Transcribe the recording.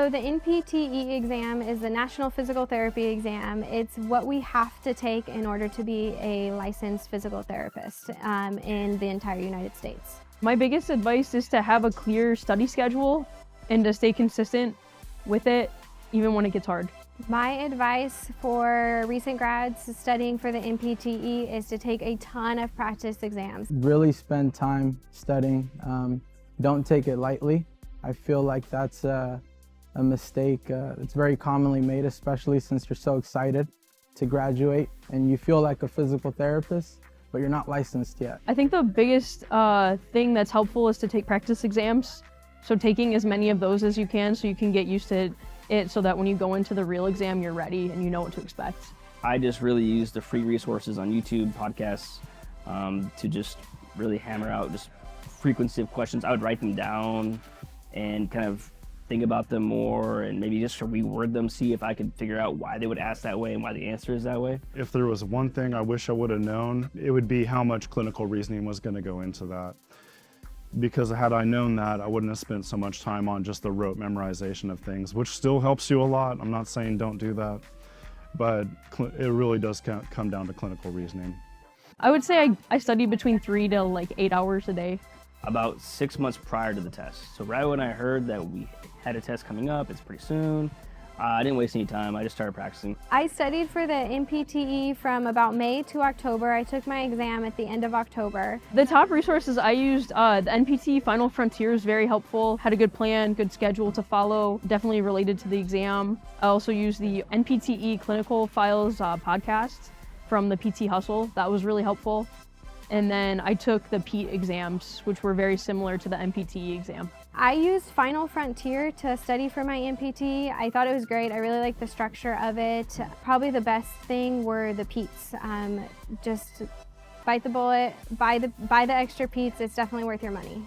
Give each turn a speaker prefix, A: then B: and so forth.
A: So the NPTE exam is the National Physical Therapy exam. It's what we have to take in order to be a licensed physical therapist in the entire United States.
B: My biggest advice is to have a clear study schedule and to stay consistent with it, even when it gets hard.
A: My advice for recent grads studying for the NPTE is to take a ton of practice exams.
C: Really spend time studying. Don't take it lightly. I feel like that's a mistake. It's very commonly made, especially since you're so excited to graduate and you feel like a physical therapist, but you're not licensed yet.
B: I think the biggest thing that's helpful is to take practice exams. So taking as many of those as you can so you can get used to it so that when you go into the real exam, you're ready and you know what to expect.
D: I just really use the free resources on YouTube, podcasts, to just really hammer out just frequency of questions. I would write them down and kind of think about them more and maybe just reword them, see if I could figure out why they would ask that way and why the answer is that way.
E: If there was one thing I wish I would have known, it would be how much clinical reasoning was going to go into that. Because had I known that, I wouldn't have spent so much time on just the rote memorization of things, which still helps you a lot. I'm not saying don't do that, but it really does come down to clinical reasoning.
B: I would say I study between 3 to 8 hours a day.
D: About 6 months prior to the test. So right when I heard that we had a test coming up, it's pretty soon, I didn't waste any time. I just started practicing.
A: I studied for the NPTE from about May to October. I took my exam at the end of October.
B: The top resources I used, the NPTE Final Frontier is very helpful. Had a good plan, good schedule to follow, definitely related to the exam. I also used the NPTE Clinical Files podcast from the PT Hustle. That was really helpful. And then I took the PEAT exams, which were very similar to the NPTE exam.
A: I used Final Frontier to study for my NPTE. I thought it was great. I really liked the structure of it. Probably the best thing were the PEATs. Just bite the bullet, buy the extra PEATs. It's definitely worth your money.